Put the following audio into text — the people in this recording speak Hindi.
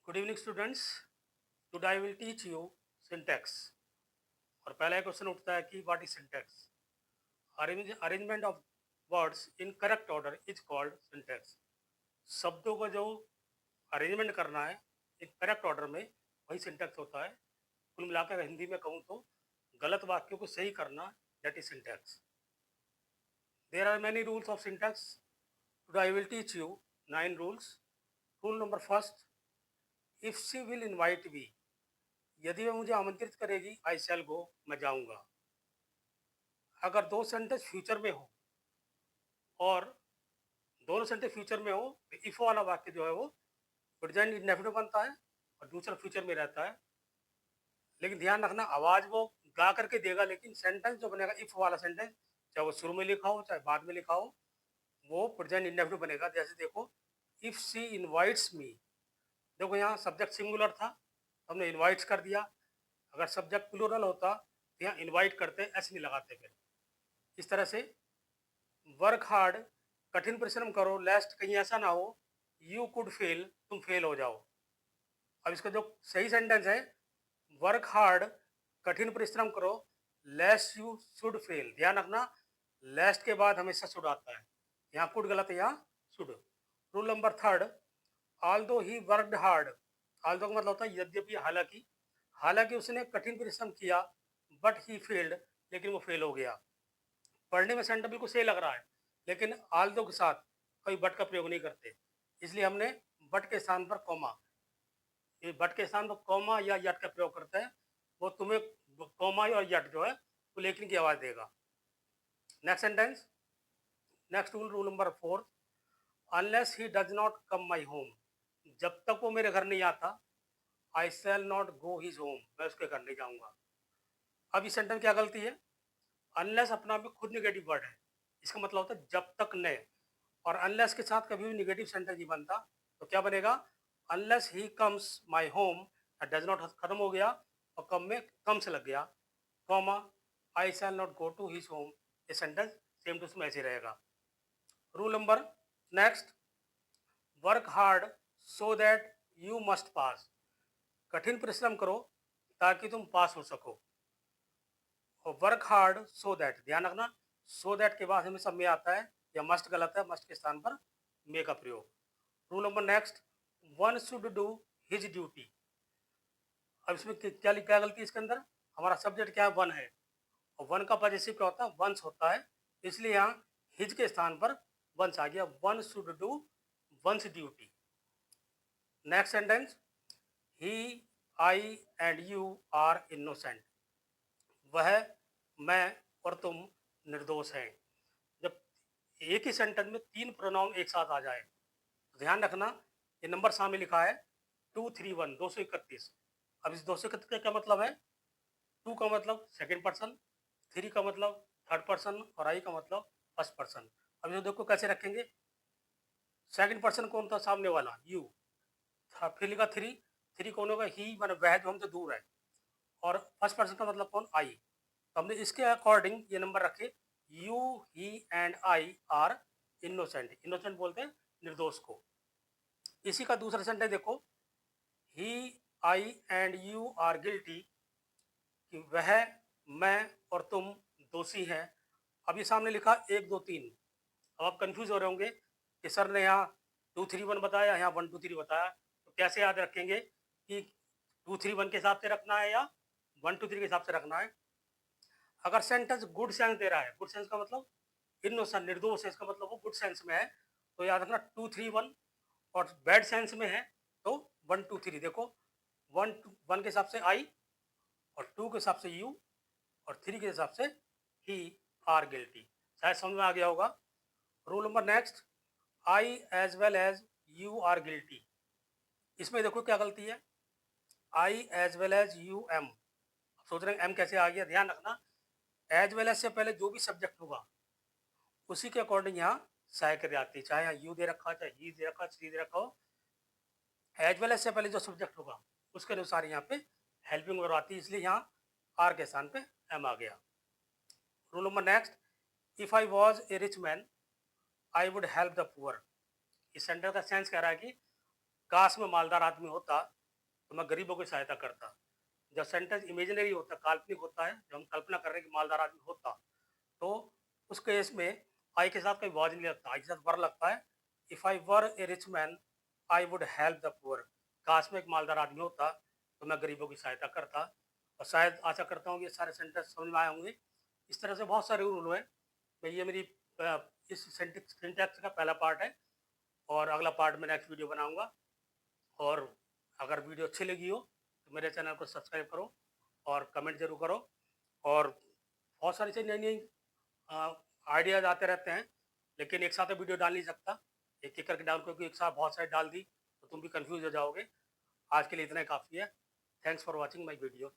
Good evening students. Today I will teach you syntax. और पहला क्वेश्चन उठता है कि what is syntax. Arrangement of words in correct order is called syntax. शब्दों का जो अरेंजमेंट करना है एक करेक्ट ऑर्डर में, वही सिंटैक्स होता है। कुल मिलाकर हिंदी में कहूँ तो गलत वाक्यों को सही करना, that is syntax. There are many rules of syntax. Today I will teach you 9 rules. Rule number first, if she will invite me, यदि वह मुझे आमंत्रित करेगी, आई शैल गो, मैं जाऊंगा। अगर दो सेंटेंस फ्यूचर में हो और दोनों सेंटेंस फ्यूचर में हो तो इफ वाला वाक्य जो है वो प्रेजेंट इंडेफिनिट बनता है और दूसरा फ्यूचर में रहता है। लेकिन ध्यान रखना, आवाज वो गा करके देगा, लेकिन सेंटेंस जो बनेगा इफ वाला सेंटेंस, चाहे वो शुरू में लिखा हो चाहे बाद में लिखा हो, वो प्रेजेंट इंडेफिनिट बनेगा। जैसे देखो, इफ सी इनवाइट्स मी, देखो यहाँ सब्जेक्ट सिंगुलर था, हमने इनवाइट्स कर दिया। अगर सब्जेक्ट प्लूरल होता तो यहाँ इनवाइट करते, ऐसे नहीं लगाते। फिर इस तरह से वर्क हार्ड, कठिन परिश्रम करो, लेस्ट कहीं ऐसा ना हो यू कुड फेल, तुम फेल हो जाओ। अब इसका जो सही सेंटेंस है, वर्क हार्ड, कठिन परिश्रम करो, लेस्ट यू शुड फेल। ध्यान रखना, लेस्ट के बाद हमेशा शुड आता है, यहाँ कुड गलत है, यहाँ should. Rule number third, all दो ही वर्कड हार्ड, ऑल दो का मतलब होता है यद्यपि, हालांकि। हालांकि उसने कठिन परिश्रम किया, बट ही फेल्ड, लेकिन वो फेल हो गया। पढ़ने में सेंटेंस बिल्कुल सही लग रहा है, लेकिन आल्दो के साथ कभी बट का प्रयोग नहीं करते, इसलिए हमने बट के स्थान पर कॉमा, ये बट के स्थान पर कॉमा या यट का प्रयोग करते हैं। वो तुम्हें कॉमा और यट जो है वो लेखन की आवाज देगा। Next sentence, next rule, rule number fourth, unless he does not come my home, जब तक वो मेरे घर नहीं आता, I shall not go his home, मैं उसके घर नहीं जाऊंगा। अब इस सेंटेंस क्या गलती है, अनलेस अपना आप में खुद निगेटिव वर्ड है, इसका मतलब होता है जब तक न। और अनलेस के साथ कभी भी निगेटिव सेंटेंस नहीं बनता, तो क्या बनेगा, unless he comes my home, does not खत्म हो गया और कम में कम से लग गया, comma, I shall not go to his home, ये सेंटेंस सेम टू सेम ऐसे रहेगा। Rule number next, work hard so that you must pass, कठिन परिश्रम करो ताकि तुम पास हो सको। और वर्क हार्ड सो दैट, ध्यान रखना, सो दैट के बाद हमेशा मे आता है, या मस्ट गलत है, मस्ट के स्थान पर मे का प्रयोग। Rule number next, one should do his duty. अब इसमें क्या गलती है इसके अंदर, हमारा सब्जेक्ट क्या है, वन है, और वन का पॉजेसिव क्या होता है, वंस होता है, इसलिए यहाँ हिज के स्थान पर वंस आ गया, one should do once duty. Next sentence, he, I and you are innocent, वह, मैं और तुम निर्दोष हैं। जब एक ही सेंटेंस में तीन प्रोनाउन एक साथ आ जाए तो ध्यान रखना, ये नंबर सामने लिखा है 231, 231। अब इस 231 का क्या मतलब है, टू का मतलब सेकेंड पर्सन, थ्री का मतलब थर्ड पर्सन, और आई का मतलब फर्स्ट पर्सन। अब ये देखो कैसे रखेंगे, सेकंड पर्सन कौन था, सामने वाला यू, फिर लिखा थ्री, थ्री कौन होगा, ही, मतलब वह जो हमसे दूर है, और फर्स्ट पर्सन का मतलब कौन, आई। तो हमने इसके अकॉर्डिंग ये नंबर रखे, you, he and I R innocent, innocent बोलते हैं निर्दोष को। इसी का दूसरा सेंटेंस देखो, ही, I and you are guilty, कि वह, मैं और तुम दोषी हैं। अब ये सामने लिखा 1 2 3, अब आप कंफ्यूज हो रहे होंगे कि सर ने यहाँ 2 3 1 बताया, यहाँ 1 2 3 बताया, तो कैसे याद रखेंगे कि 2 3 1 के हिसाब से रखना है या 1 2 3 के हिसाब से रखना है। अगर सेंटेंस गुड सेंस दे रहा है, गुड सेंस का मतलब इनोसेंट, निर्दोष है, इसका मतलब वो गुड सेंस में है, तो याद रखना 2 3 1। और बैड सेंस में है तो 1 2 3। देखो, 1 के हिसाब से आई, और 2 के हिसाब से यू, और 3 के हिसाब से ही आर गिल्टी। शायद समझ में आ गया होगा। Rule number next, I as well as you are guilty, इसमें देखो क्या गलती है, I as well as you am. सोच रहे हैं एम कैसे आ गया, ध्यान रखना, एज वेल एज से पहले जो भी सब्जेक्ट होगा उसी के अकॉर्डिंग यहाँ सहायक क्रिया आती है, चाहे यहाँ यू दे रखा, चाहे ही दे रखा, सी दे रखा हो, एज वेल एज से पहले जो सब्जेक्ट होगा उसके अनुसार यहाँ पे हेल्पिंग वर्ब आती है, इसलिए यहाँ आर के स्थान पे एम आ गया। Rule number next, if I was a rich man I would help the poor. इस सेंटेंस का सेंस कह रहा है कि काश मैं मालदार आदमी होता तो मैं गरीबों की सहायता करता। जब सेंटेंस इमेजिनरी होता, काल्पनिक होता है, जब हम कल्पना कर रहे हैं कि मालदार आदमी होता, तो उस केस में आई के साथ कोई वाज नहीं लगता, आई के साथ वर लगता है। If I were A rich man I would help the poor. काश में एक मालदार आदमी होता तो मैं गरीबों की सहायता करता। और शायद आशा करता हूँ कि ये सारे सेंटेंस समझ में आए होंगे। इस तरह से बहुत सारे रूल हुए। तो ये मेरी इस सिंटैक्स का पहला पार्ट है, और अगला पार्ट मैं नेक्स्ट वीडियो बनाऊंगा। और अगर वीडियो अच्छी लगी हो तो मेरे चैनल को सब्सक्राइब करो और कमेंट जरूर करो। और बहुत सारी चीज़ नई नई आइडियाज़ आते रहते हैं, लेकिन एक साथ तो वीडियो डाल नहीं सकता। एक एक करके डाल, क्योंकि एक साथ बहुत सारी डाल दी तो तुम भी कंफ्यूज हो जाओगे। आज के लिए इतना ही काफ़ी है। Thanks for watching my video.